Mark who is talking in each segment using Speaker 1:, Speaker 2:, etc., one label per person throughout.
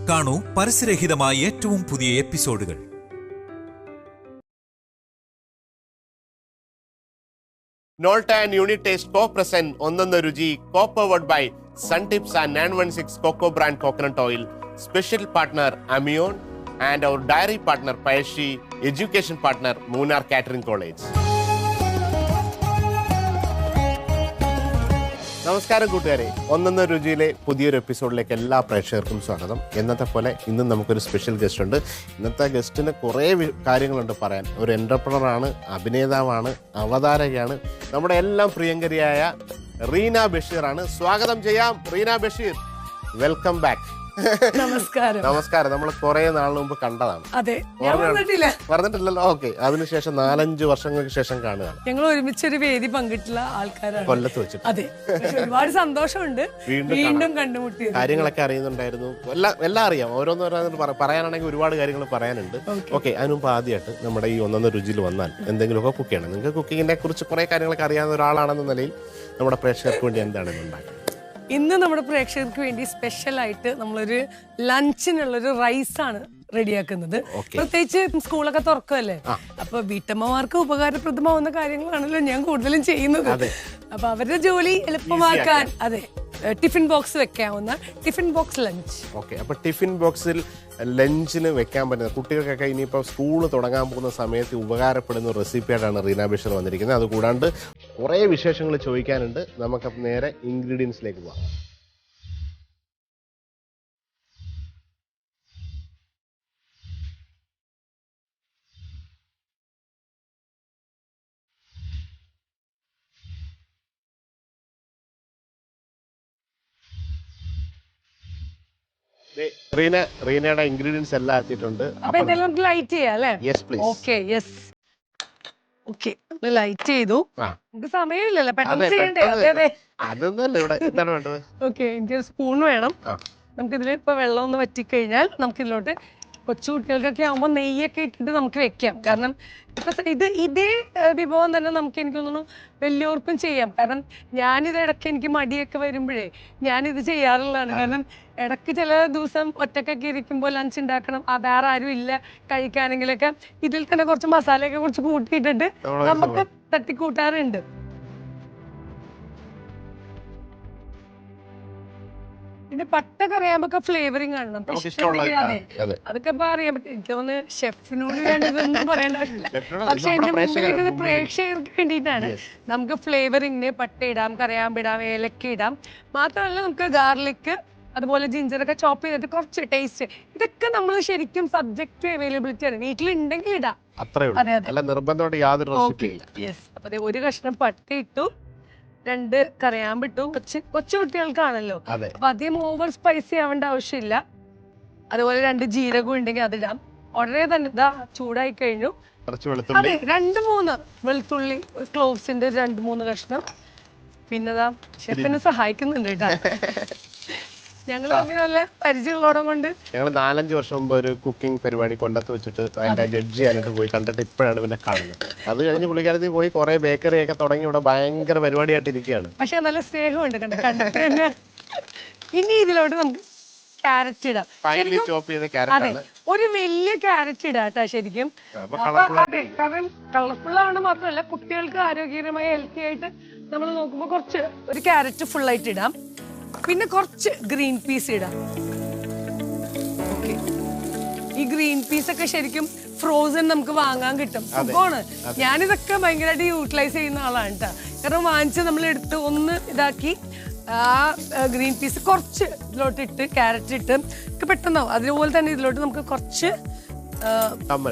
Speaker 1: കാണൂ പരസ്യരഹിതമായ ഏറ്റവും പുതിയ എപ്പിസോഡുകൾ.
Speaker 2: നോൾട്ട ആൻഡ് യൂണിടേസ്റ്റ് co-present ഒന്നൊന്ന് രുചി co-powered by Sun Tips and 916 Coco brand coconut oil, special partner Amion and our dairy partner Payashi, education partner Moonar Catering College. നമസ്കാരം കൂട്ടുകാരെ, ഒന്നൊന്ന് രുചിയിലെ പുതിയൊരു എപ്പിസോഡിലേക്ക് എല്ലാ പ്രേക്ഷകർക്കും സ്വാഗതം. എന്നത്തെ പോലെ ഇന്നും നമുക്കൊരു സ്പെഷ്യൽ ഗസ്റ്റ് ഉണ്ട്. ഇന്നത്തെ ഗസ്റ്റിന് കുറേ കാര്യങ്ങളുണ്ട് പറയാൻ. ഒരു എൻ്റർപ്രണറാണ്, അഭിനേതാവാണ്, അവതാരകയാണ്. നമ്മുടെ എല്ലാം പ്രിയങ്കരിയായ റീന ബഷീറാണ്. സ്വാഗതം ചെയ്യാം റീന ബഷീർ. Welcome back.
Speaker 3: നമസ്കാരം.
Speaker 2: നമസ്കാരം. നമ്മൾ കുറെ നാളിന് മുമ്പ് കണ്ടതാണ്.
Speaker 3: അതെ,
Speaker 2: പറഞ്ഞിട്ടില്ലല്ലോ. ഓക്കെ, അതിനുശേഷം 4-5 വർഷങ്ങൾക്ക് ശേഷം കാണുകയാണ്.
Speaker 3: ഞങ്ങൾ ഒരുമിച്ചൊരു വേദി പങ്കിട്ടുള്ള ആൾക്കാരാണ്
Speaker 2: കൊല്ലത്ത് വെച്ചിട്ട്.
Speaker 3: അതെ, ഒരുപാട് സന്തോഷമുണ്ട് വീണ്ടും കണ്ടുമുട്ടി.
Speaker 2: കാര്യങ്ങളൊക്കെ അറിയുന്നുണ്ടായിരുന്നു, എല്ലാം അറിയാം. ഓരോന്ന് പറയാനാണെങ്കിൽ ഒരുപാട് കാര്യങ്ങൾ പറയാനുണ്ട്. ഓക്കെ, അതിനുമുമ്പ് ആദ്യമായിട്ട് നമ്മുടെ ഈ ഒന്നൊന്ന് രുചിയിൽ വന്നാൽ എന്തെങ്കിലുമൊക്കെ കുക്ക് ചെയ്യണം. നിങ്ങൾക്ക് കുക്കിങ്ങിനെ കുറിച്ച് കുറെ കാര്യങ്ങളൊക്കെ അറിയാവുന്ന ഒരാളാണെന്ന നിലയിൽ നമ്മുടെ പ്രേക്ഷകർക്ക് വേണ്ടി എന്താണ് ഉണ്ടാക്കുന്നത്?
Speaker 3: ഇന്ന് നമ്മുടെ പ്രേക്ഷകർക്ക് വേണ്ടി സ്പെഷ്യൽ ആയിട്ട് നമ്മളൊരു ലഞ്ചിനുള്ളൊരു റൈസാണ് റെഡിയാക്കുന്നത്. പ്രത്യേകിച്ച് സ്കൂളൊക്കെ തുറക്കുമല്ലേ, അപ്പൊ വീട്ടമ്മമാർക്ക് ഉപകാരപ്രദമാവുന്ന കാര്യങ്ങളാണല്ലോ ഞാൻ കൂടുതലും ചെയ്യുന്നത്. അപ്പൊ അവരുടെ ജോലി എളുപ്പമാക്കാൻ ടിഫിൻ ബോക്സ് വെക്കാവുന്ന ടിഫിൻ ബോക്സ് ലഞ്ച്.
Speaker 2: ഓക്കെ, അപ്പൊ ടിഫിൻ ബോക്സിൽ ലഞ്ചിന് വെക്കാൻ പറ്റുന്ന കുട്ടികൾക്കൊക്കെ ഇനിയിപ്പോൾ സ്കൂൾ തുടങ്ങാൻ പോകുന്ന സമയത്ത് ഉപകാരപ്പെടുന്ന റെസിപ്പിയായിട്ടാണ് റീന ബഷീർ വന്നിരിക്കുന്നത്. അതുകൂടാണ്ട് കുറേ വിശേഷങ്ങൾ ചോദിക്കാനുണ്ട്. നമുക്ക് നേരെ ഇൻഗ്രീഡിയൻസിലേക്ക് പോകാം. റീനയുടെ ഇൻഗ്രീഡിയൻസ് എല്ലാം എത്തിയിട്ടുണ്ട്.
Speaker 3: ലൈറ്റ് ചെയ്യാം അല്ലേ? Okay, yes. ഓക്കെ, ലൈറ്റ് ചെയ്തു. നമുക്ക് സമയമില്ലല്ലോ, പെട്ടെന്ന് ചെയ്യണ്ടേ?
Speaker 2: അതൊന്നല്ല, ഇവിടെ എന്താണ് വേണ്ടത്?
Speaker 3: ഓക്കെ, എനിക്കൊരു സ്പൂൺ വേണം. നമുക്കിതിൽ ഇപ്പൊ വെള്ളം ഒന്ന് വറ്റിക്കഴിഞ്ഞാൽ നമുക്കിതിലോട്ട് കൊച്ചു കുട്ടികൾക്കൊക്കെ ആകുമ്പോൾ നെയ്യൊക്കെ ഇട്ടിട്ട് നമുക്ക് വെക്കാം. കാരണം ഇപ്പൊ ഇതേ വിഭവം തന്നെ എനിക്ക് തോന്നുന്നു വലിയവർക്കും ചെയ്യാം. കാരണം ഞാനിത് ഇടയ്ക്ക് എനിക്ക് മടിയൊക്കെ വരുമ്പോഴേ ഞാനിത് ചെയ്യാറുള്ളതാണ്. കാരണം ഇടയ്ക്ക് ചില ദിവസം ഒറ്റക്കൊക്കെ ഇരിക്കുമ്പോൾ ലഞ്ച് ഉണ്ടാക്കണം, വേറെ ആരും ഇല്ല കഴിക്കാനെങ്കിലൊക്കെ ഇതിൽ തന്നെ കുറച്ച് മസാലയൊക്കെ കുറച്ച് കൂട്ടിയിട്ടിട്ട് നമുക്ക് തട്ടിക്കൂട്ടാറുണ്ട്. പിന്നെ പട്ട കറിയാകുമ്പോ ഫ്ലേവറിങ് ആണ് അതൊക്കെ ഇപ്പൊ അറിയാൻ പറ്റും. എനിക്ക് തോന്നുന്നു ഷെഫിനോട് വേണ്ടതൊന്നും പറയേണ്ട ആവശ്യമില്ല. പക്ഷെ എന്റെ മുമ്പിൽ പ്രേക്ഷകർക്ക് വേണ്ടിയിട്ടാണ്. നമുക്ക് ഫ്ലേവറിങ്ങിന് പട്ട ഇടാം, കറിയാമ്പ് ഇടാം, ഏലക്ക ഇടാം. മാത്രമല്ല നമുക്ക് ഗാർലിക് അതുപോലെ ജിഞ്ചറൊക്കെ ചോപ്പ് ചെയ്തിട്ട് കുറച്ച് ടേസ്റ്റ്, ഇതൊക്കെ നമ്മൾ ശരിക്കും സബ്ജക്റ്റ് അവൈലബിലിറ്റി ആണ്. വീട്ടിലുണ്ടെങ്കിൽ ഇടാം. അപ്പൊ ഒരു കഷ്ണം പട്ട ഇട്ടു, 2 കറിയാമ്പിട്ടു. കൊച്ചു കുട്ടികൾക്കാണല്ലോ, അപ്പൊ അധികം ഓവർ സ്പൈസി ആവേണ്ട ആവശ്യമില്ല. അതുപോലെ 2 ജീരകം ഉണ്ടെങ്കിൽ അതിടാം. ഉടനെ തന്നെ ഇതാ ചൂടായി കഴിഞ്ഞു. അതെ, 2-3 വെളുത്തുള്ളി, ക്ലോവ്സിന്റെ 2-3 കഷ്ണം. പിന്നെതാ ഷെഫിനെ സഹായിക്കുന്നുണ്ട് കേട്ടോ. ഞങ്ങൾ നല്ല പരിചയമുള്ളോടെ കൊണ്ട്
Speaker 2: ഞങ്ങൾ 4-5 വർഷം മുമ്പ് ഒരു കുക്കിംഗ് പരിപാടി കൊല്ലത്ത് വെച്ചിട്ട് അതിന്റെ ജഡ്ജി ആയിട്ട് പോയി കണ്ടിട്ട് ഇപ്പോഴാണ് പിന്നെ കാണുന്നത്. അത് കഴിഞ്ഞ് പുള്ളിക്കാരത്തിൽ പോയി കുറെ ബേക്കറി ഒക്കെ തുടങ്ങി ഇവിടെ ഭയങ്കര പരിപാടിയായിട്ടിരിക്കുകയാണ്.
Speaker 3: പക്ഷെ നല്ല സ്നേഹമുണ്ട് കണ്ടിട്ട്. ഇനി ഇതിലോട്ട് നമുക്ക് ക്യാരറ്റ് ഇടാം. അതെ, ഒരു വലിയ ക്യാരറ്റ് ഇടാട്ടാ ശരിക്കും. കാരണം കളർഫുൾ ആണ് മാത്രമല്ല കുട്ടികൾക്ക് ആരോഗ്യകരമായ ഹെൽത്തി ആയിട്ട് നമ്മൾ നോക്കുമ്പോൾ ഒരു ക്യാരറ്റ് ഫുൾ ആയിട്ട് ഇടാം. പിന്നെ കുറച്ച് ഗ്രീൻ പീസ് ഇടാം. ഓക്കെ, ഈ ഗ്രീൻ പീസ് ഒക്കെ ശരിക്കും ഫ്രോസൺ നമുക്ക് വാങ്ങാൻ കിട്ടും. സുഖമാണ്. ഞാനിതൊക്കെ ഭയങ്കരമായിട്ട് യൂട്ടിലൈസ് ചെയ്യുന്ന ആളാണ് കേട്ടോ. കാരണം വാങ്ങിച്ച് നമ്മൾ എടുത്ത് ഒന്ന് ഇതാക്കി ആ ഗ്രീൻ പീസ് കുറച്ച് ഇതിലോട്ട് ഇട്ട് ക്യാരറ്റ് ഇട്ട് പെട്ടെന്നാവും. അതുപോലെ തന്നെ ഇതിലോട്ട് നമുക്ക് കുറച്ച്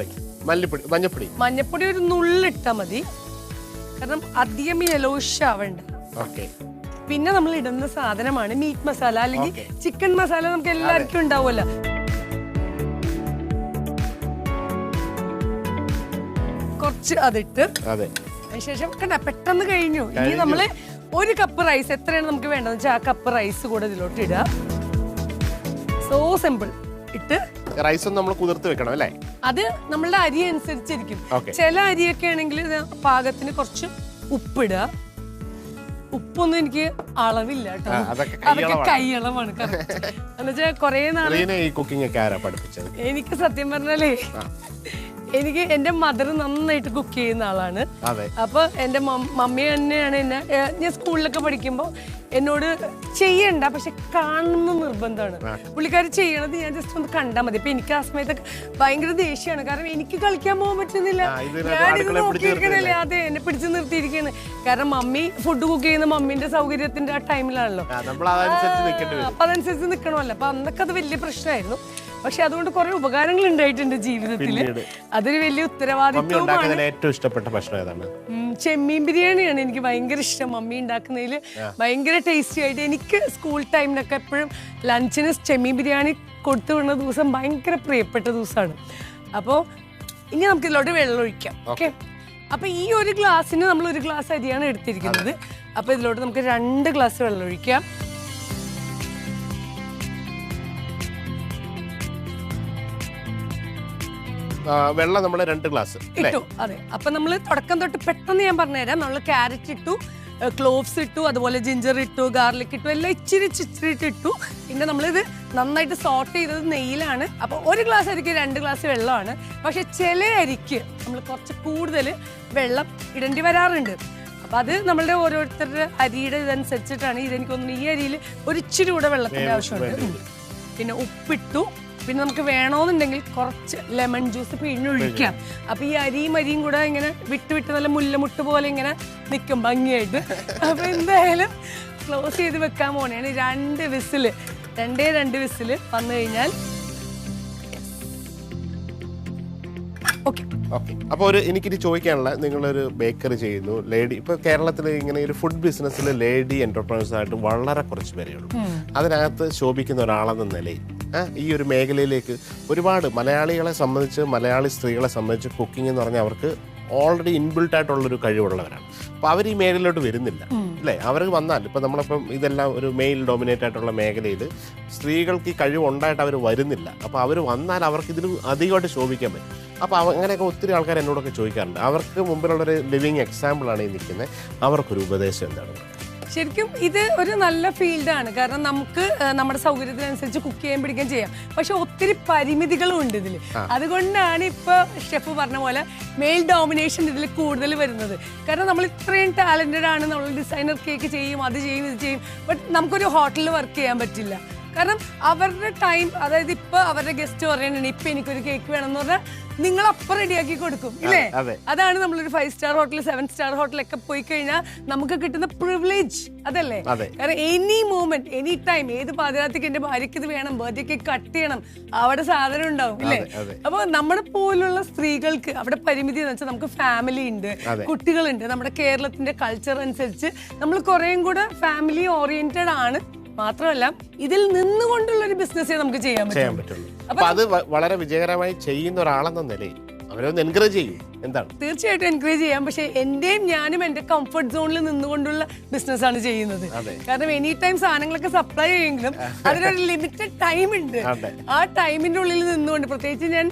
Speaker 3: മഞ്ഞപ്പൊടി ഒരു നുള്ളിട്ടാ മതി. കാരണം അധികം യെലോയിഷ് ആവണ്ട. പിന്നെ നമ്മൾ ഇടുന്ന സാധനമാണ് മീറ്റ് മസാല അല്ലെങ്കിൽ ചിക്കൻ മസാല. നമുക്ക് എല്ലാവർക്കും ഉണ്ടാവുമല്ലോ. കുറച്ച് അതിട്ട് അതിനുശേഷം പെട്ടെന്ന് കഴിഞ്ഞു. ഇനി നമ്മള് 1 കപ്പ് റൈസ്, എത്രയാണ് നമുക്ക് വേണ്ടതെന്ന് വെച്ചാൽ ആ കപ്പ് റൈസ് കൂടെ ഇതിലോട്ട് ഇടുക. So simple. ഇട്ട്
Speaker 2: റൈസ് നമ്മൾ കുതിർത്ത് വെക്കണം അല്ലേ?
Speaker 3: അത് നമ്മളുടെ അരി അനുസരിച്ചിരിക്കും. ചില അരിയൊക്കെ ആണെങ്കിൽ പാകത്തിന് കുറച്ച് ഉപ്പിടുക. ഉപ്പൊന്നും എനിക്ക് അളവില്ല കേട്ടോ,
Speaker 2: അതൊക്കെ
Speaker 3: അതൊക്കെ കൈയളവാണ്. എന്നുവെച്ചാൽ കൊറേ നാള്
Speaker 2: ഈ കുക്കിംഗ് ഒക്കെ ആരാ പഠിപ്പിച്ചത്?
Speaker 3: എനിക്ക് സത്യം പറഞ്ഞാലേ എനിക്ക് എന്റെ മദർ നന്നായിട്ട് കുക്ക് ചെയ്യുന്ന ആളാണ്. അപ്പൊ എന്റെ മമ്മി തന്നെയാണ് എന്നെ, ഞാൻ സ്കൂളിലൊക്കെ പഠിക്കുമ്പോ എന്നോട് ചെയ്യണ്ട പക്ഷെ കാണുന്ന നിർബന്ധമാണ്. പുള്ളിക്കാരി ചെയ്യണത് ഞാൻ ജസ്റ്റ് ഒന്ന് കണ്ടാൽ മതി. അപ്പൊ എനിക്ക് ആ സമയത്തൊക്കെ ഭയങ്കര ദേഷ്യമാണ്, കാരണം എനിക്ക് കളിക്കാൻ പോകാൻ പറ്റുന്നില്ല, ഞാനിത് നോക്കിയിരിക്കണല്ലേ. അതെ, എന്നെ പിടിച്ചു നിർത്തിയിരിക്കുകയാണ്. കാരണം മമ്മി ഫുഡ് കുക്ക് ചെയ്യുന്ന മമ്മീന്റെ സൗകര്യത്തിന്റെ ആ ടൈമിലാണല്ലോ, അപ്പൊ അതനുസരിച്ച് നിക്കണമല്ലോ. അപ്പൊ അന്നൊക്കെ അത് വലിയ പ്രശ്നമായിരുന്നു. പക്ഷെ അതുകൊണ്ട് കുറെ ഉപകാരങ്ങൾ ഉണ്ടായിട്ടുണ്ട് ജീവിതത്തില്. അതൊരു വലിയ ഉത്തരവാദിത്വമാണ്.
Speaker 2: ഏറ്റവും ഇഷ്ടപ്പെട്ട ഭക്ഷണം ഏതാണ്?
Speaker 3: ചെമ്മീൻ ബിരിയാണിയാണ് എനിക്ക് ഭയങ്കര ഇഷ്ടം. മമ്മി ഉണ്ടാക്കുന്നതിൽ ഭയങ്കര ടേസ്റ്റി ആയിട്ട് എനിക്ക് സ്കൂൾ ടൈമിലൊക്കെ എപ്പോഴും ലഞ്ചിന് ചെമ്മീൻ ബിരിയാണി കൊടുത്തു വിടുന്ന ദിവസം ഭയങ്കര പ്രിയപ്പെട്ട ദിവസമാണ്. അപ്പോൾ ഇനി നമുക്ക് ഇതിലോട്ട് വെള്ളം ഒഴിക്കാം. ഓക്കെ, അപ്പൊ ഈ ഒരു ഗ്ലാസ്സിന് നമ്മൾ 1 ഗ്ലാസ് അരിയാണ് എടുത്തിരിക്കുന്നത്. അപ്പൊ ഇതിലോട്ട് നമുക്ക് 2 ഗ്ലാസ് വെള്ളം ഒഴിക്കാം.
Speaker 2: വെള്ളം നമ്മൾ 2 ഗ്ലാസ്
Speaker 3: ഇട്ടു. അതെ, അപ്പൊ നമ്മൾ തുടക്കം തൊട്ട് പെട്ടെന്ന് ഞാൻ പറഞ്ഞുതരാം. നമ്മൾ ക്യാരറ്റ് ഇട്ടു, ക്ലോവ്സ് ഇട്ടു, അതുപോലെ ജിഞ്ചർ ഇട്ടു, ഗാർലിക് ഇട്ടു, എല്ലാം ഇച്ചിരി ഇട്ടു. പിന്നെ നമ്മളിത് നന്നായിട്ട് സോട്ട് ചെയ്തത് നെയ്യിലാണ്. അപ്പൊ 1 ഗ്ലാസ് അരിക്ക് 2 ഗ്ലാസ് വെള്ളമാണ്. പക്ഷെ ചില അരിക്ക് നമ്മൾ കുറച്ച് കൂടുതൽ വെള്ളം ഇടേണ്ടി വരാറുണ്ട്. അപ്പൊ അത് നമ്മളുടെ ഓരോരുത്തരുടെ അരിയുടെ ഇതനുസരിച്ചിട്ടാണ്. ഇതെനിക്ക് തോന്നുന്നു ഈ അരിയിൽ ഒരു ഇച്ചിരി കൂടെ വെള്ളത്തിന്റെ ആവശ്യമുണ്ട്. പിന്നെ ഉപ്പിട്ടു. പിന്നെ നമുക്ക് വേണമെന്നുണ്ടെങ്കിൽ കുറച്ച് ലെമൺ ജ്യൂസ് പിഴിഞ്ഞൊഴിക്കാം. അപ്പൊ ഈ അരിയും കൂടെ ഇങ്ങനെ വിട്ട് നല്ല മുല്ലമുട്ട് പോലെ ഇങ്ങനെ നിൽക്കും ഭംഗിയായിട്ട്. അപ്പൊ എന്തായാലും ക്ലോസ് ചെയ്ത് വെക്കാൻ പോണെയാണ്. 2 വിസില് വന്നു കഴിഞ്ഞാൽ ഓക്കെ.
Speaker 2: അപ്പോൾ എനിക്കിത് ചോദിക്കാനുള്ള, നിങ്ങളൊരു ബേക്കറി ചെയ്യുന്നു, ലേഡി, ഇപ്പൊ കേരളത്തിൽ ഇങ്ങനെ ഒരു ഫുഡ് ബിസിനസ്സിൽ ലേഡി എന്റർപ്രൈനേഴ്സ് ആയിട്ട് വളരെ കുറച്ച് പേരേ ഉള്ളൂ. അതിനകത്ത് ശോഭിക്കുന്ന ഒരാളെന്ന നിലയിൽ ഈ ഒരു മേഖലയിലേക്ക് ഒരുപാട് മലയാളികളെ സംബന്ധിച്ച്, മലയാളി സ്ത്രീകളെ സംബന്ധിച്ച് കുക്കിംഗ് എന്ന് പറഞ്ഞാൽ അവർക്ക് ഓൾറെഡി ഇൻബിൽട്ട് ആയിട്ടുള്ളൊരു കഴിവുള്ളവരാണ്. അപ്പോൾ അവർ ഈ മേഖലയിലോട്ട് വരുന്നില്ല അല്ലേ? അവർ വന്നാൽ ഇപ്പം നമ്മളിപ്പം ഇതെല്ലാം ഒരു മെയിൽ ഡോമിനേറ്റ് ആയിട്ടുള്ള മേഖലയിൽ സ്ത്രീകൾക്ക് ഈ കഴിവ് ഉണ്ടായിട്ട് അവർ വരുന്നില്ല. അപ്പോൾ അവർ വന്നാൽ അവർക്ക് ഇതിൽ അധികമായിട്ട് ശോഭിക്കാൻ പറ്റും. അപ്പോൾ അങ്ങനെയൊക്കെ ഒത്തിരി ആൾക്കാർ എന്നോടൊക്കെ ചോദിക്കാറുണ്ട്. അവർക്ക് മുമ്പിലുള്ളൊരു ലിവിങ് എക്സാമ്പിളാണ് ഈ നിൽക്കുന്നത്. അവർക്കൊരു ഉപദേശം എന്താണ്?
Speaker 3: ശരിക്കും ഇത് ഒരു നല്ല ഫീൽഡാണ്. കാരണം നമുക്ക് നമ്മുടെ സൗകര്യത്തിനനുസരിച്ച് കുക്ക് ചെയ്യാൻ പിടിക്കാൻ ചെയ്യാം. പക്ഷെ ഒത്തിരി പരിമിതികളും ഉണ്ട് ഇതിൽ. അതുകൊണ്ടാണ് ഇപ്പൊ ഷെഫ് പറഞ്ഞ പോലെ മെയിൽ ഡോമിനേഷൻ ഇതിൽ കൂടുതൽ വരുന്നത്. കാരണം നമ്മൾ ഇത്രയും ടാലന്റഡ് ആണ്, നമ്മൾ ഡിസൈനർ കേക്ക് ചെയ്യും, അത് ചെയ്യും, ഇത് ചെയ്യും. ബട്ട് നമുക്കൊരു ഹോട്ടലിൽ വർക്ക് ചെയ്യാൻ പറ്റില്ല. കാരണം അവരുടെ ടൈം, അതായത് ഇപ്പൊ അവരുടെ ഗസ്റ്റ് പറയുന്നുണ്ട് ഇപ്പൊ എനിക്കൊരു കേക്ക് വേണമെന്ന് പറഞ്ഞാൽ നിങ്ങൾ അപ്പം റെഡിയാക്കി കൊടുക്കും ഇല്ലേ? അതാണ് നമ്മളൊരു 5 സ്റ്റാർ ഹോട്ടൽ, 7 സ്റ്റാർ ഹോട്ടലൊക്കെ പോയി കഴിഞ്ഞാൽ നമുക്ക് കിട്ടുന്ന പ്രിവിലേജ് അതല്ലേ? കാരണം എനി മൂമെന്റ്, എനി ടൈം, ഏത് പാതിരാത്രിക്ക് എന്റെ ഭാര്യയ്ക്ക് ഇത് വേണം, ബർത്ത്ഡേ കേക്ക് കട്ട് ചെയ്യണം, അവിടെ സാധനം ഉണ്ടാവും ഇല്ലേ? അപ്പൊ നമ്മുടെ പോലുള്ള സ്ത്രീകൾക്ക് അവിടെ പരിമിതി എന്ന് വെച്ചാൽ നമുക്ക് ഫാമിലി ഉണ്ട്, കുട്ടികളുണ്ട്. നമ്മുടെ കേരളത്തിന്റെ കൾച്ചർ അനുസരിച്ച് നമ്മൾ കുറേയും കൂടെ ഫാമിലി ഓറിയന്റഡ് ആണ്. മാത്രമല്ല ഇതിൽ നിന്നുകൊണ്ടുള്ള ഒരു ബിസിനസ് നമുക്ക് ചെയ്യാൻ പറ്റുള്ളൂ.
Speaker 2: അപ്പൊ അത് വളരെ വിജയകരമായി ചെയ്യുന്ന ഒരാളെന്ന നിലയിൽ അവരൊന്ന് എൻകറേജ് ചെയ്യും. എന്താണ്?
Speaker 3: തീർച്ചയായിട്ടും എൻകറേജ് ചെയ്യാം. പക്ഷെ ഞാനും എന്റെ കംഫർട്ട് സോണിൽ നിന്നുകൊണ്ടുള്ള ബിസിനസ് ആണ് ചെയ്യുന്നത്. കാരണം എനി ടൈം സാധനങ്ങളൊക്കെ സപ്ലൈ ചെയ്യുമെങ്കിലും അതിനൊരു ലിമിറ്റഡ് ടൈം ഉണ്ട്. ആ ടൈമിന്റെ ഉള്ളിൽ നിന്നുകൊണ്ട്, പ്രത്യേകിച്ച് ഞാൻ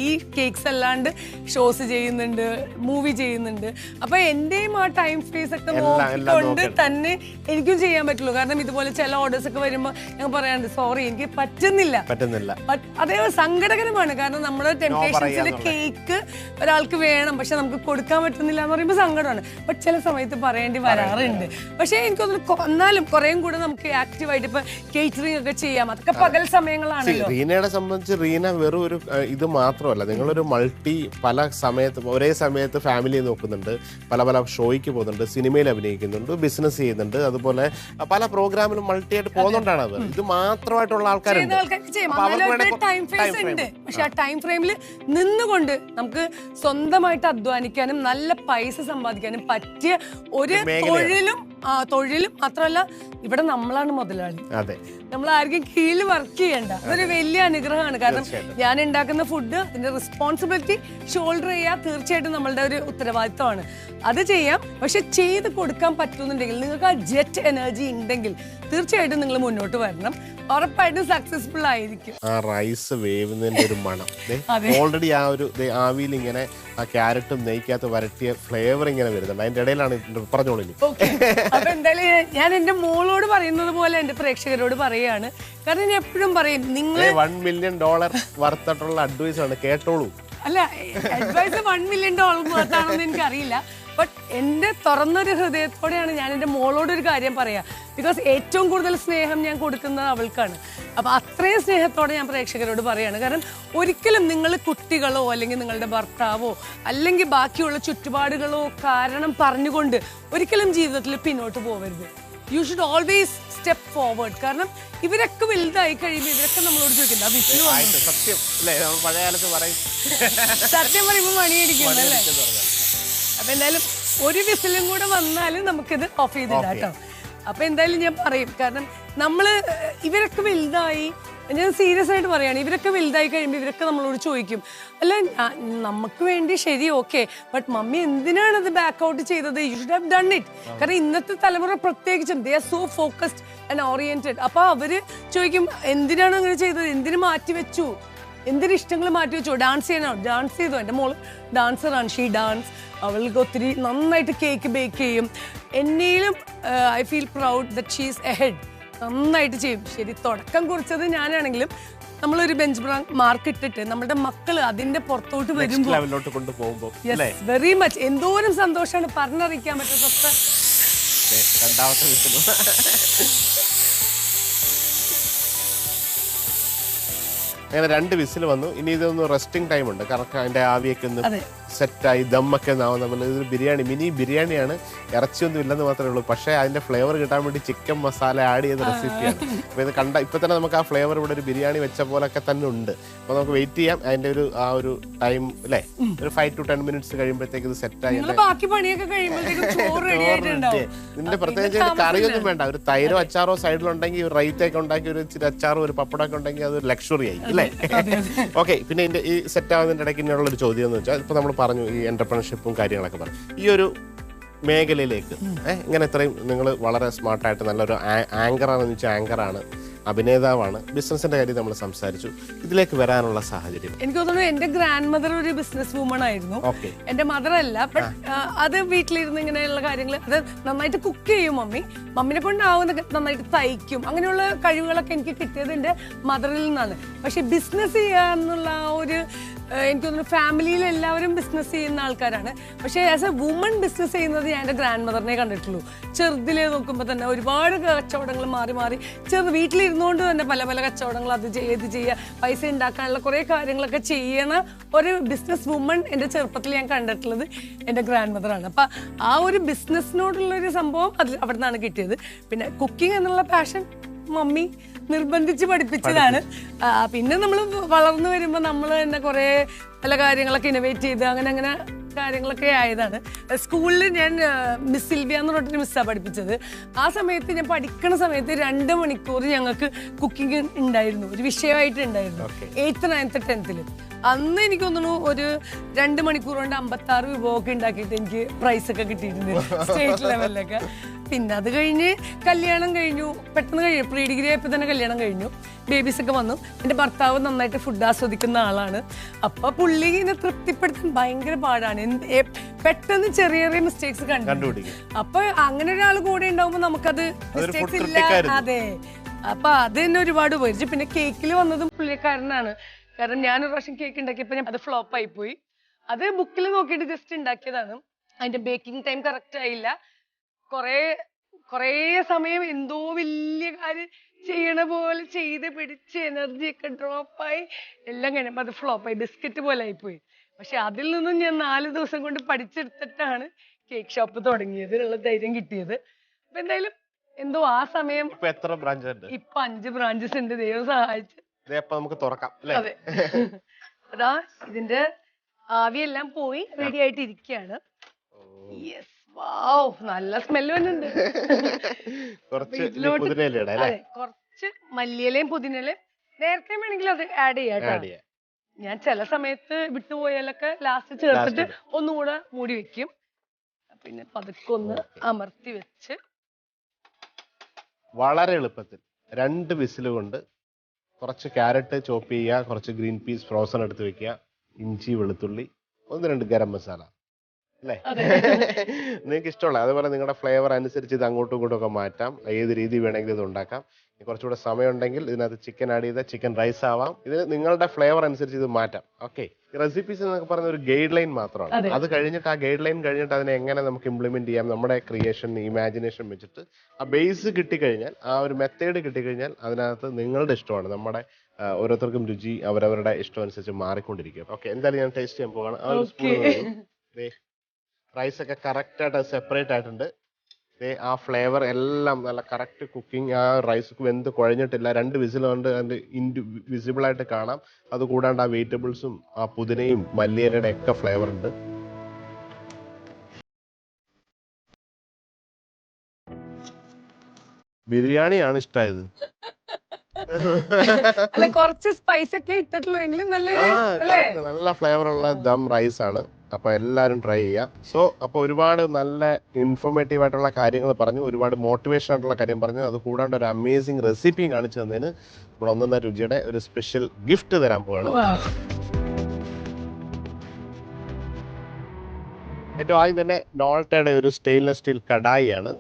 Speaker 3: ഈ കേക്ക്സ് അല്ലാണ്ട് ഷോസ് ചെയ്യുന്നുണ്ട്, മൂവി ചെയ്യുന്നുണ്ട്. അപ്പൊ എന്റെയും ആ ടൈം സ്പേസ് ഒക്കെ നോക്കിക്കൊണ്ട് തന്നെ എനിക്കും ചെയ്യാൻ പറ്റുള്ളൂ. കാരണം ഇതുപോലെ ചില ഓർഡേഴ്സ് ഒക്കെ വരുമ്പോൾ ഞാൻ പറയാറുണ്ട്, സോറി എനിക്ക് പറ്റുന്നില്ല. അതേ സങ്കടകരമാണ്. കാരണം നമ്മുടെ ടെംപ്റ്റേഷൻസിൽ കേക്ക് ഒരാൾക്ക് വേണം, പക്ഷെ നമുക്ക് കൊടുക്കാൻ പറ്റുന്നില്ല എന്ന് പറയുമ്പോൾ സങ്കടമാണ്. ബട്ട് ചില സമയത്ത് പറയേണ്ടി വരാറുണ്ട്. പക്ഷെ എനിക്കൊന്ന് എന്നാലും കുറേയും കൂടെ നമുക്ക് ആക്റ്റീവായിട്ട് ഇപ്പൊ കേറ്ററിംഗ് ഒക്കെ ചെയ്യാം. അതൊക്കെ പകൽ സമയങ്ങളാണല്ലോ.
Speaker 2: റീനയെ സംബന്ധിച്ച് റീന വെറും ഒരു ഇത് മാത്രമല്ല, നിങ്ങളൊരു മൾട്ടി, പല സമയത്ത് ഒരേ സമയത്ത് ഫാമിലി നോക്കുന്നുണ്ട്, പല ഷോയ്ക്ക് പോകുന്നുണ്ട്, സിനിമയിൽ അഭിനയിക്കുന്നുണ്ട്, ബിസിനസ് ചെയ്യുന്നുണ്ട്, അതുപോലെ പല പ്രോഗ്രാമിലും മൾട്ടി ആയിട്ട് പോകുന്നുണ്ടാണ്. അത് ഇത് മാത്രമായിട്ടുള്ള ആൾക്കാരുണ്ട്.
Speaker 3: പക്ഷെ ആ ടൈം ഫ്രെയിമിൽ നിന്നുകൊണ്ട് നമുക്ക് സ്വന്തമായിട്ട് അധ്വാനിക്കാനും നല്ല പൈസ സമ്പാദിക്കാനും പറ്റിയ ഒരു തൊഴിലും മാത്രമല്ല ഇവിടെ നമ്മളാണ് മുതലാളി. നമ്മൾ ആർക്കും കീഴിൽ വർക്ക് ചെയ്യണ്ട. അതൊരു വലിയ അനുഗ്രഹമാണ്. കാരണം ഞാൻ ഉണ്ടാക്കുന്ന ഫുഡ് അതിന്റെ റെസ്പോൺസിബിലിറ്റി ഷോൾഡർ ചെയ്യുക തീർച്ചയായിട്ടും നമ്മളുടെ ഒരു ഉത്തരവാദിത്തമാണ്. അത് ചെയ്യാം. പക്ഷെ ചെയ്ത് കൊടുക്കാൻ പറ്റുന്നുണ്ടെങ്കിൽ, നിങ്ങൾക്ക് ആ ജെറ്റ് എനർജി ഉണ്ടെങ്കിൽ തീർച്ചയായിട്ടും നിങ്ങൾ മുന്നോട്ട് വരണം. ഉറപ്പായിട്ടും സക്സസ്ഫുൾ ആയിരിക്കും.
Speaker 2: ആ റൈസ് വേവുന്നതിന്റെ ഒരു മണം ഓൾറെഡി ആ ഒരു ആവിയിൽ ഇങ്ങനെ ആ ക്യാരറ്റും നെയ്ക്കകത്ത് വരട്ടിയ ഫ്ലേവർ ഇങ്ങനെ വരുന്നുണ്ട്. അതിന്റെ ഇടയിലാണ് പറഞ്ഞോളൂ.
Speaker 3: അപ്പൊ എന്തായാലും ഞാൻ എന്റെ മോളോട് പറയുന്നത് പോലെ എന്റെ പ്രേക്ഷകരോട് പറയാണ്. കാരണം ഞാൻ എപ്പോഴും പറയും, നിങ്ങൾ
Speaker 2: $1 million വർത്തിട്ടുള്ള അഡ്വൈസ് ആണ്, കേട്ടോളൂ.
Speaker 3: അല്ല, അഡ്വൈസ് $1 million വർത്താണെന്ന് എനിക്കറിയില്ല. ബട്ട് എന്റെ തുറന്നൊരു ഹൃദയത്തോടെയാണ് ഞാൻ എൻ്റെ മോളോട് ഒരു കാര്യം പറയാ. ബിക്കോസ് ഏറ്റവും കൂടുതൽ സ്നേഹം ഞാൻ കൊടുക്കുന്നത് അവൾക്കാണ്. അപ്പൊ അത്രയും സ്നേഹത്തോടെ ഞാൻ പ്രേക്ഷകരോട് പറയാണ്. കാരണം ഒരിക്കലും നിങ്ങൾ കുട്ടികളോ അല്ലെങ്കിൽ നിങ്ങളുടെ ഭർത്താവോ അല്ലെങ്കിൽ ബാക്കിയുള്ള ചുറ്റുപാടുകളോ കാരണം പറഞ്ഞുകൊണ്ട് ഒരിക്കലും ജീവിതത്തിൽ പിന്നോട്ട് പോകരുത്. You should always step forward. കാരണം ഇവരൊക്കെ വലുതായി കഴിയുമ്പോൾ ഇവരൊക്കെ നമ്മളോട് ചോദിക്കണ്ട സത്യം പറയുമ്പോൾ മണിയടിക്കുന്നല്ലേ. അപ്പൊ എന്തായാലും ഒരു വിസിലും കൂടെ വന്നാലും നമുക്കിത് ഓഫ് ചെയ്തിടാം കേട്ടോ. അപ്പൊ എന്തായാലും ഞാൻ പറയും, കാരണം നമ്മള് ഇവരൊക്കെ വലുതായി, ഞാൻ സീരിയസ് ആയിട്ട് പറയാണ്, ഇവരൊക്കെ വലുതായി കഴിയുമ്പോൾ ഇവരൊക്കെ നമ്മളോട് ചോദിക്കും, അല്ല നമുക്ക് വേണ്ടി ശരി ഓക്കെ, ബട്ട് മമ്മി എന്തിനാണ് അത് ബാക്ക് ഔട്ട് ചെയ്തത്? You should have done it. കാരണം ഇന്നത്തെ തലമുറ പ്രത്യേകിച്ചും they are so focused and oriented. അപ്പൊ അവര് ചോദിക്കും, എന്തിനാണ് അങ്ങനെ ചെയ്തത്, എന്തിനു മാറ്റി വെച്ചു, എന്തിനും ഇഷ്ടങ്ങൾ മാറ്റി വെച്ചു? ഡാൻസ് ചെയ്യാനോ? ഡാൻസ് ചെയ്തു. എൻ്റെ മോള് ഡാൻസറാണ്, ഷീ ഡാൻസ്. അവൾക്ക് ഒത്തിരി നന്നായിട്ട് കേക്ക് ബേക്ക് ചെയ്യും. എന്നേലും I feel proud that she is ahead. നന്നായിട്ട് ചെയ്യും. ശരി, തുടക്കം കുറിച്ചത് ഞാനാണെങ്കിലും നമ്മളൊരു ബെഞ്ച് മാർക്ക് ഇട്ടിട്ട് നമ്മുടെ മക്കള് അതിന്റെ പുറത്തോട്ട് വരുമ്പോൾ വെരി മച്ച് എന്തോരം സന്തോഷമാണ് പറഞ്ഞറിയിക്കാൻ പറ്റുന്നത്.
Speaker 2: അങ്ങനെ 2 വിസിൽ വന്നു. ഇനി ഇതൊന്ന് റെസ്റ്റിംഗ് ടൈം ഉണ്ട്. കറക്റ്റ് അതിന്റെ ആവിയൊക്കെ ഒന്ന് സെറ്റായി ദമ്മൊക്കെ ആവുന്ന ഇതൊരു ബിരിയാണി, മിനി ബിരിയാണിയാണ്. ഇറച്ചിയൊന്നും ഇല്ലെന്ന് മാത്രമേ ഉള്ളൂ. പക്ഷേ അതിന്റെ ഫ്ലേവർ കിട്ടാൻ വേണ്ടി ചിക്കൻ മസാല ആഡ് ചെയ്ത റെസിപ്പിയാണ്. അപ്പോൾ ഇത് ഇപ്പൊ തന്നെ നമുക്ക് ആ ഫ്ലേവർ ഇവിടെ ഒരു ബിരിയാണി വെച്ച പോലൊക്കെ തന്നെ ഉണ്ട്. അപ്പോൾ നമുക്ക് വെയിറ്റ് ചെയ്യാം. അതിന്റെ ആ ഒരു ടൈം അല്ലേ, ഒരു 5 to 10 minutes കഴിയുമ്പോഴത്തേക്ക് ഇത് സെറ്റായി. ഇതിന്റെ പ്രത്യേകിച്ച് കറിയൊന്നും വേണ്ട. ഒരു തൈരോ അച്ചാറോ സൈഡിലുണ്ടെങ്കിൽ, ഒരു റൈറ്റൊക്കെ ഉണ്ടാക്കി ഒരു ഇച്ചിരി അച്ചാറോ ഒരു പപ്പടമൊക്കെ ഉണ്ടെങ്കിൽ അത് ലക്ഷറി ആയി അല്ലേ. ഓക്കെ, പിന്നെ ഈ സെറ്റ് ആവുന്നതിന്റെ ഇടയ്ക്ക് ഇങ്ങനെയുള്ള ഒരു ചോദ്യം എന്ന് വെച്ചാൽ, ഇപ്പൊ നമ്മൾ പറഞ്ഞു ഈ എന്റർപ്രണർഷിപ്പും കാര്യങ്ങളൊക്കെ പറഞ്ഞു, ഈ ഒരു മേഖലയിലേക്ക് ഇങ്ങനെ ഇത്രയും നിങ്ങൾ വളരെ സ്മാർട്ടായിട്ട് നല്ലൊരു ആങ്കറാണെന്ന് വെച്ചാൽ ആങ്കറാണ്, അഭിനേതാവാണ്, ബിസിനസിന്റെ കാര്യം നമ്മൾ സംസാരിച്ചു. ഇതിലേക്ക് വരാനുള്ള സാഹചര്യം
Speaker 3: എനിക്ക് തോന്നുന്നു എന്റെ ഗ്രാൻഡ് മദർ ഒരു ബിസിനസ് വുമൺ ആയിരുന്നു. എന്റെ മദർ അല്ല, ബട്ട് അത് വീട്ടിലിരുന്ന് ഇങ്ങനെയുള്ള കാര്യങ്ങൾ, അത് നന്നായിട്ട് കുക്ക് ചെയ്യും മമ്മിനെ കൊണ്ടാവുന്ന, നന്നായിട്ട് തയ്ക്കും. അങ്ങനെയുള്ള കഴിവുകളൊക്കെ എനിക്ക് കിട്ടിയത് എന്റെ മദറിൽ നിന്നാണ്. പക്ഷെ ബിസിനസ് ചെയ്യാന്നുള്ള ആ ഒരു, എനിക്ക് തോന്നുന്നു ഫാമിലിയിൽ എല്ലാവരും ബിസിനസ് ചെയ്യുന്ന ആൾക്കാരാണ്. പക്ഷേ ആസ് എ വുമൺ ബിസിനസ് ചെയ്യുന്നത് ഞാൻ എൻ്റെ ഗ്രാൻഡ് മദറിനെ കണ്ടിട്ടുള്ളൂ. ചെറുതിലേ നോക്കുമ്പോൾ തന്നെ ഒരുപാട് കച്ചവടങ്ങൾ മാറി മാറി വീട്ടിലിരുന്നുകൊണ്ട് തന്നെ പല പല കച്ചവടങ്ങൾ അത് ചെയ്യുക, പൈസ ഉണ്ടാക്കാനുള്ള കുറേ കാര്യങ്ങളൊക്കെ ചെയ്യണ ഒരു ബിസിനസ് വുമൺ എൻ്റെ ചെറുപ്പത്തിൽ ഞാൻ കണ്ടിട്ടുള്ളത് എൻ്റെ ഗ്രാൻഡ് മദറാണ്. അപ്പം ആ ഒരു ബിസിനസ്സിനോടുള്ളൊരു സംഭവം അവിടെ നിന്നാണ് കിട്ടിയത്. പിന്നെ കുക്കിംഗ് എന്നുള്ള പാഷൻ മമ്മി നിർബന്ധിച്ച് പഠിപ്പിച്ചതാണ്. പിന്നെ നമ്മൾ വളർന്നു വരുമ്പോൾ നമ്മൾ തന്നെ കുറേ പല കാര്യങ്ങളൊക്കെ ഇന്നോവേറ്റ് ചെയ്ത് അങ്ങനെ കാര്യങ്ങളൊക്കെ ആയതാണ്. സ്കൂളിൽ ഞാൻ മിസ് സിൽവിയ എന്ന് പറഞ്ഞിട്ട് മിസ്സാണ് പഠിപ്പിച്ചത്. ആ സമയത്ത് ഞാൻ പഠിക്കുന്ന സമയത്ത് 2 മണിക്കൂർ ഞങ്ങൾക്ക് കുക്കിംഗ് ഉണ്ടായിരുന്നു, ഒരു വിഷയമായിട്ട് ഉണ്ടായിരുന്നു. 8th, 9th, 10th. അന്ന് എനിക്ക് തോന്നുന്നു ഒരു 2 മണിക്കൂർ കൊണ്ട് 56 വിഭവമൊക്കെ ഉണ്ടാക്കിയിട്ട് എനിക്ക് പ്രൈസൊക്കെ കിട്ടിയിട്ടുണ്ട് സ്റ്റേറ്റ് ലെവലിലൊക്കെ. പിന്നെ അത് കഴിഞ്ഞ് കല്യാണം കഴിഞ്ഞു, പെട്ടെന്ന് കഴിഞ്ഞു, പ്രീ ഡിഗ്രി ആയപ്പോൾ തന്നെ കല്യാണം കഴിഞ്ഞു, ബേബീസൊക്കെ വന്നു. എൻ്റെ ഭർത്താവ് നന്നായിട്ട് ഫുഡ് ആസ്വദിക്കുന്ന ആളാണ്. അപ്പോൾ പുള്ളിനെ തൃപ്തിപ്പെടുത്താൻ ഭയങ്കര പാടാണ്. പെട്ടെന്ന് ചെറിയ ചെറിയ മിസ്റ്റേക്സ് കണ്ടുപിടിക്കും. അപ്പൊ അങ്ങനെ ഒരാൾ കൂടെ ഉണ്ടാവുമ്പോൾ നമുക്കത് മിസ്റ്റേക്സ് ഇല്ല. അതെ, അപ്പൊ അത് തന്നെ ഒരുപാട് ഉപകരിച്ചു. പിന്നെ കേക്കിൽ വന്നതും പുള്ളിക്കാരനാണ്. കാരണം ഞാനൊരു പ്രാവശ്യം കേക്ക് ഉണ്ടാക്കിയപ്പോൾ അത് ഫ്ലോപ്പ് ആയിപ്പോയി. അത് ബുക്കിൽ നോക്കിയിട്ട് ജസ്റ്റ് ഉണ്ടാക്കിയതാണ്. അതിന്റെ ബേക്കിംഗ് ടൈം കറക്റ്റ് ആയില്ല. കുറേ സമയം എന്തോ വലിയ കാര്യം ചെയ്യണ പോലെ ചെയ്ത് പിടിച്ച് എനർജി ഒക്കെ ഡ്രോപ്പായി എല്ലാം കഴിഞ്ഞപ്പോൾ അത് ഫ്ലോപ്പായി, ബിസ്ക്കറ്റ് പോലെ ആയിപ്പോയി. പക്ഷെ അതിൽ നിന്നും ഞാൻ 4 ദിവസം കൊണ്ട് പഠിച്ചെടുത്തിട്ടാണ് കേക്ക് ഷോപ്പ് തുടങ്ങിയത്, ഉള്ള ധൈര്യം കിട്ടിയത്. അപ്പൊ എന്തായാലും എന്തോ ആ സമയം ഇപ്പൊ 5 ബ്രാഞ്ചസ് ഉണ്ട്, ദൈവം സഹായിച്ച്. അതെ, അതാ ഇതിന്റെ ആവിയെല്ലാം പോയി റെഡി ആയിട്ട് ഇരിക്കുകയാണ്. യെസ്, വാവ്, നല്ല സ്മെല്ല് വന്നുണ്ട്. കുറച്ച് കുറച്ച് മല്ലിയിലയും പുതിനയിലയും നേരത്തെ വേണമെങ്കിൽ അത് ആഡ് ചെയ്യാം. ഞാൻ ചില സമയത്ത് വിട്ടുപോയാലൊക്കെ ലാസ്റ്റ് ചേർത്തിട്ട് ഒന്നുകൂടെ മൂടി വെക്കും. പിന്നെ പതുക്കെ ഒന്ന് അമർത്തി വെച്ച്
Speaker 2: വളരെ എളുപ്പത്തിൽ 2 വിസിൽ കൊണ്ട് കുറച്ച് ക്യാരറ്റ് ചോപ്പ് ചെയ്യുക, കുറച്ച് ഗ്രീൻ പീസ് ഫ്രോസൺ എടുത്ത് വെക്കുക, ഇഞ്ചി വെളുത്തുള്ളി 1-2 ഗരം മസാല അല്ലേ, നിങ്ങൾക്ക് ഇഷ്ടമുള്ള അതുപോലെ നിങ്ങളുടെ ഫ്ലേവർ അനുസരിച്ച് ഇത് അങ്ങോട്ടും ഇങ്ങോട്ടും ഒക്കെ മാറ്റാം. ഏത് രീതി വേണമെങ്കിലും ഇത് ഉണ്ടാക്കാം. കുറച്ചുകൂടെ സമയം ഉണ്ടെങ്കിൽ ഇതിനകത്ത് ചിക്കൻ ആഡ് ചെയ്താൽ ചിക്കൻ റൈസ് ആവാം. ഇത് നിങ്ങളുടെ ഫ്ലേവർ അനുസരിച്ച് ഇത് മാറ്റാം. ഓക്കെ, റെസിപ്പീസ് എന്നൊക്കെ പറഞ്ഞ ഒരു ഗൈഡ് ലൈൻ മാത്രമാണ്. അത് കഴിഞ്ഞിട്ട് ആ ഗൈഡ് ലൈൻ കഴിഞ്ഞിട്ട് അതിനെ എങ്ങനെ നമുക്ക് ഇംപ്ലിമെന്റ് ചെയ്യാം, നമ്മുടെ ക്രിയേഷൻ ഇമാജിനേഷൻ വെച്ചിട്ട് ആ ബേസ് കിട്ടിക്കഴിഞ്ഞാൽ, ആ ഒരു മെത്തേഡ് കിട്ടിക്കഴിഞ്ഞാൽ അതിനകത്ത് നിങ്ങളുടെ ഇഷ്ടമാണ്. നമ്മുടെ ഓരോരുത്തർക്കും രുചി അവരവരുടെ ഇഷ്ടം അനുസരിച്ച് മാറിക്കൊണ്ടിരിക്കും. ഓക്കെ, എന്തായാലും ഞാൻ ടേസ്റ്റ് ചെയ്യാൻ പോവാണ്. ആ ഒരു സ്പൂൺ റൈസ് ഒക്കെ കറക്റ്റ് ആയിട്ട് സെപ്പറേറ്റ് ആയിട്ടുണ്ട്. ആ ഫ്ലേവർ എല്ലാം നല്ല കറക്റ്റ് കുക്കിംഗ്. ആ റൈസ് വെന്ത് കുഴഞ്ഞിട്ടില്ല. 2 വിസിൽ കൊണ്ട് അതിന്റെ വിസിബിൾ ആയിട്ട് കാണാം. അത് കൂടാണ്ട് ആ വെജിറ്റബിൾസും ആ പുതിനയും മല്ലിയിലയുടെ ഒക്കെ ഫ്ലേവർ ഉണ്ട്. ബിരിയാണിയാണ് ഇഷ്ടമായത്.
Speaker 3: കുറച്ച് സ്പൈസ് ഒക്കെ ഇട്ടിട്ടുള്ളെങ്കിലും
Speaker 2: നല്ല ഫ്ലേവർ ഉള്ള ദം റൈസ് ആണ്. അപ്പൊ എല്ലാവരും ട്രൈ ചെയ്യാം. സോ അപ്പൊ ഒരുപാട് നല്ല ഇൻഫോർമേറ്റീവ് ആയിട്ടുള്ള കാര്യങ്ങൾ പറഞ്ഞു, ഒരുപാട് മോട്ടിവേഷൻ ആയിട്ടുള്ള കാര്യം പറഞ്ഞു. അത് കൂടാണ്ട് ഒരു അമേസിംഗ് റെസിപ്പിയും കാണിച്ചു തന്നതിന് ഇവിടെ 1.5 രുചിയുടെ ഒരു സ്പെഷ്യൽ ഗിഫ്റ്റ് തരാൻ പോവാണ്. ഏറ്റവും ആദ്യം തന്നെ നോൾട്ടയുടെ ഒരു സ്റ്റെയിൻലെസ് സ്റ്റീൽ കടായിയാണ്.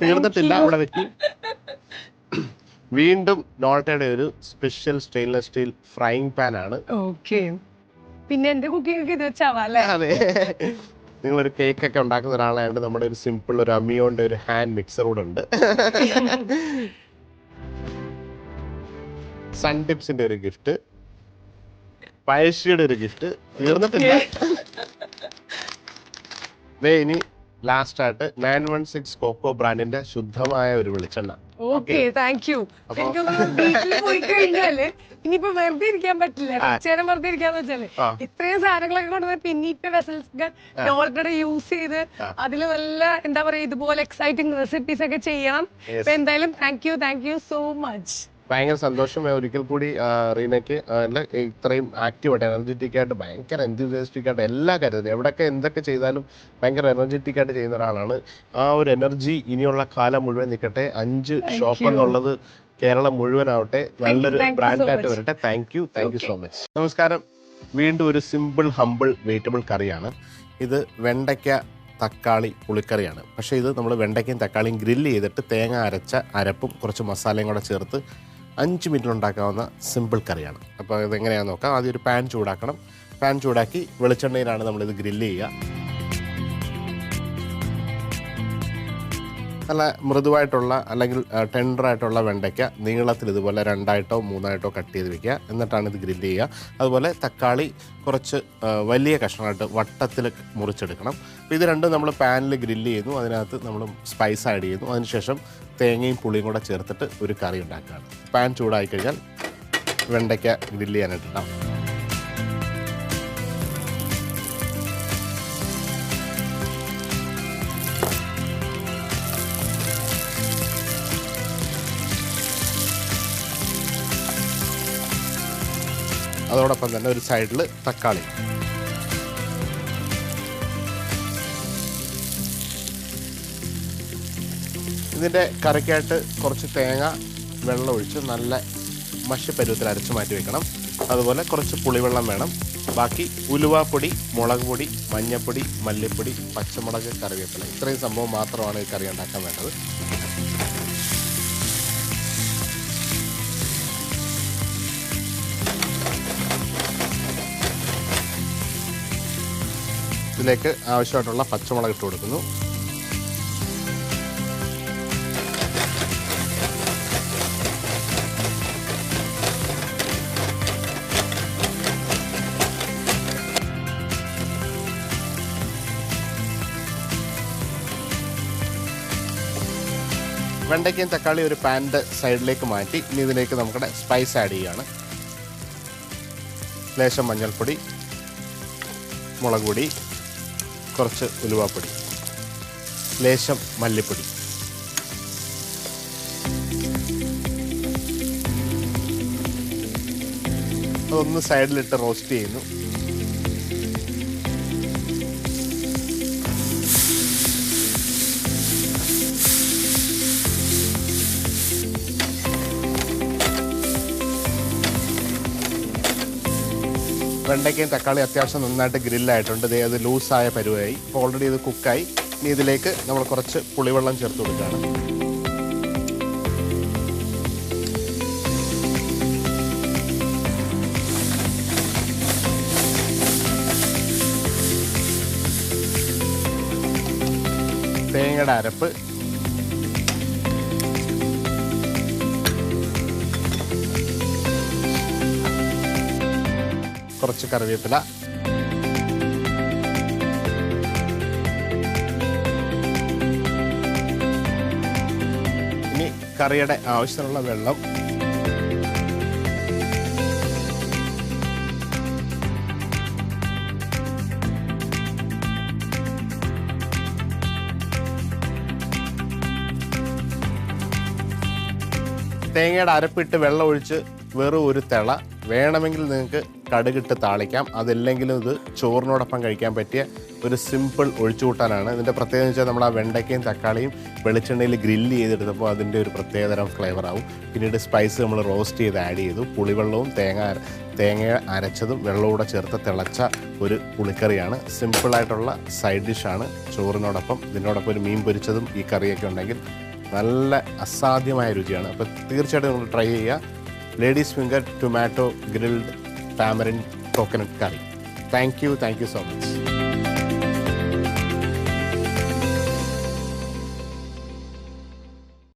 Speaker 2: തീർന്നിട്ടില്ല, അവിടെ വെച്ച് വീണ്ടും നോൾട്ടയുടെ ഒരു special stainless steel frying pan ആണ്.
Speaker 3: പിന്നെ എന്റെ കുക്കിംഗ് ഒക്കെ ഇത് വെച്ചാവാല്ലേ?
Speaker 2: അതെ, നിങ്ങളൊരു കേക്ക് ഒക്കെ ഉണ്ടാക്കുന്ന ഒരാളായതുകൊണ്ട് നമ്മുടെ ഒരു സിമ്പിൾ ഒരു അമിയോന്റെ ഒരു ഹാൻഡ് മിക്സർ കൂടെ ഉണ്ട്. സൺ ടിപ്സിന്റെ ഒരു ഗിഫ്റ്റ്, പഴശ്ശിയുടെ ഒരു ഗിഫ്റ്റ്. തീർന്നിട്ടില്ല. ഇനി ലാസ്റ്റ് ആയിട്ട് 916 കോക്കോ ബ്രാൻഡിന്റെ ശുദ്ധമായ ഒരു വെളിച്ചെണ്ണ.
Speaker 3: Thank you. വീട്ടിൽ പോയി കഴിഞ്ഞാല് ഇനിയിപ്പോ വെറുതെ ഇരിക്കാൻ പറ്റില്ല. കുറച്ചേരം വെറുതെ ഇരിക്കാന്ന് വെച്ചാല് ഇത്രയും സാധനങ്ങളൊക്കെ കൊണ്ടുവന്ന് പിന്നെ ഇപ്പൊ വെസൽസ് നോൾട്ടയുടെ യൂസ് ചെയ്ത് അതിൽ നല്ല എന്താ പറയാ ഇതുപോലെ എക്സൈറ്റിംഗ് റെസിപ്പീസ് ഒക്കെ ചെയ്യണം. അപ്പൊ എന്തായാലും താങ്ക് യു സോ മച്ച്.
Speaker 2: ഭയങ്കര സന്തോഷം. ഒരിക്കൽ കൂടി റീനയ്ക്ക് ഇത്രയും ആക്റ്റീവായിട്ട് എനർജറ്റിക് ആയിട്ട് ഭയങ്കര എൻതൂസിയാസ്റ്റിക് ആയിട്ട് എല്ലാ കാര്യത്തിലും എവിടെയൊക്കെ എന്തൊക്കെ ചെയ്താലും ഭയങ്കര എനർജറ്റിക് ആയിട്ട് ചെയ്യുന്ന ഒരാളാണ്. ആ ഒരു എനർജി ഇനിയുള്ള കാലം മുഴുവൻ നിൽക്കട്ടെ. 5 ഷോപ്പ് എന്നുള്ളത് കേരളം മുഴുവനാവട്ടെ. നല്ലൊരു ബ്രാൻഡായിട്ട് വരട്ടെ. Thank you so much. നമസ്കാരം. വീണ്ടും ഒരു സിമ്പിൾ ഹമ്പിൾ വെജിറ്റബിൾ കറിയാണ് ഇത്. വെണ്ടയ്ക്ക തക്കാളി പുളിക്കറിയാണ്. പക്ഷേ ഇത് നമ്മൾ വെണ്ടയ്ക്കയും തക്കാളിയും ഗ്രില്ല് ചെയ്തിട്ട് തേങ്ങ അരച്ച അരപ്പും കുറച്ച് മസാലയും കൂടെ ചേർത്ത് 5 മിനിറ്റിൽ ഉണ്ടാക്കാവുന്ന സിമ്പിൾ കറിയാണ്. അപ്പോൾ ഇതെങ്ങനെയാണെന്ന് നോക്കാം. ആദ്യം ഒരു പാൻ ചൂടാക്കണം. പാൻ ചൂടാക്കി വെളിച്ചെണ്ണയിലാണ് നമ്മളിത് ഗ്രില്ല് ചെയ്യുക. നല്ല മൃദുവായിട്ടുള്ള അല്ലെങ്കിൽ ടെൻഡറായിട്ടുള്ള വെണ്ടയ്ക്ക നീളത്തിൽ ഇതുപോലെ 2ആയിട്ടോ 3ആയിട്ടോ കട്ട് ചെയ്ത് വെക്കുക. എന്നിട്ടാണ് ഇത് ഗ്രില്ല് ചെയ്യുക. അതുപോലെ തക്കാളി കുറച്ച് വലിയ കഷ്ണമായിട്ട് വട്ടത്തിൽ മുറിച്ചെടുക്കണം. അപ്പോൾ ഇത് രണ്ടും നമ്മൾ പാനിൽ ഗ്രില്ല് ചെയ്യുന്നു. അതിനകത്ത് നമ്മൾ സ്പൈസ് ആഡ് ചെയ്യുന്നു. അതിനുശേഷം തേങ്ങയും പുളിയും കൂടെ ചേർത്തിട്ട് ഒരു കറി ഉണ്ടാക്കുകയാണ്. പാൻ ചൂടായി കഴിഞ്ഞാൽ വെണ്ടയ്ക്ക ഗ്രില്ല് ചെയ്യാനായിട്ടുണ്ടാവും. അതോടൊപ്പം തന്നെ ഒരു സൈഡിൽ തക്കാളി. ഇതിൻ്റെ കറിക്കായിട്ട് കുറച്ച് തേങ്ങ വെള്ളം ഒഴിച്ച് നല്ല മഷി പരുവത്തിൽ അരച്ച് മാറ്റി വെക്കണം. അതുപോലെ കുറച്ച് പുളിവെള്ളം വേണം. ബാക്കി ഉലുവാപ്പൊടി, മുളക് പൊടി, മഞ്ഞൾപ്പൊടി, മല്ലിപ്പൊടി, പച്ചമുളക്, കറിവേപ്പില, ഇത്രയും സംഭവം മാത്രമാണ് ഈ കറി ഉണ്ടാക്കാൻ വേണ്ടത്. ഇതിലേക്ക് ആവശ്യമായിട്ടുള്ള പച്ചമുളക് ഇട്ട് കൊടുക്കുന്നു. വെണ്ടയ്ക്കയും തക്കാളി ഒരു പാനിൻ്റെ സൈഡിലേക്ക് മാറ്റി ഇനി ഇതിലേക്ക് നമ്മുടെ സ്പൈസ് ആഡ് ചെയ്യുകയാണ്. ലേശം മഞ്ഞൾപ്പൊടി, മുളക് പൊടി, കുറച്ച് ഉലുവാപ്പൊടി, ലേശം മല്ലിപ്പൊടി, അതൊന്ന് സൈഡിലിട്ട് റോസ്റ്റ് ചെയ്യുന്നു. വെണ്ടയ്ക്കയും തക്കാളി അത്യാവശ്യം നന്നായിട്ട് ഗ്രില്ലായിട്ടുണ്ട്. അത് ലൂസായ പരുവായി. ഇപ്പോൾ ഓൾറെഡി ഇത് കുക്കായി. ഇനി ഇതിലേക്ക് നമ്മൾ കുറച്ച് പുളിവെള്ളം ചേർത്ത് കൊടുക്കുകയാണ്. തേങ്ങയുടെ അരപ്പ്, കുറച്ച് കറിവേപ്പില, ഇനി കറിയുടെ ആവശ്യമുള്ള വെള്ളം. തേങ്ങയുടെ അരപ്പിട്ട് വെള്ളം ഒഴിച്ച് വെറും ഒരു തിള. വേണമെങ്കിൽ നിങ്ങൾക്ക് കടുകിട്ട് താളിക്കാം. അതല്ലെങ്കിലും ഇത് ചോറിനോടൊപ്പം കഴിക്കാൻ പറ്റിയ ഒരു സിമ്പിൾ ഒഴിച്ചുകൂട്ടാനാണ്. ഇതിൻ്റെ പ്രത്യേകത എന്ന് വെച്ചാൽ നമ്മൾ ആ വെണ്ടയ്ക്കയും തക്കാളിയും വെളിച്ചെണ്ണയിൽ ഗ്രില്ല് ചെയ്തെടുത്തപ്പോൾ അതിൻ്റെ ഒരു പ്രത്യേകതരം ഫ്ലേവറാവും. പിന്നീട് സ്പൈസ് നമ്മൾ റോസ്റ്റ് ചെയ്ത് ആഡ് ചെയ്തു. പുളിവെള്ളവും തേങ്ങ അരച്ചതും വെള്ളവും കൂടെ ചേർത്ത് തിളച്ച ഒരു പുളിക്കറിയാണ്. സിമ്പിളായിട്ടുള്ള സൈഡ് ഡിഷാണ് ചോറിനോടൊപ്പം. ഇതിനോടൊപ്പം ഒരു മീൻ പൊരിച്ചതും ഈ കറിയൊക്കെ ഉണ്ടെങ്കിൽ നല്ല അസാധ്യമായ രുചിയാണ്. അപ്പോൾ തീർച്ചയായിട്ടും നിങ്ങൾ ട്രൈ ചെയ്യുക. Ladies finger tomato grilled tamarind coconut curry. Thank you so much.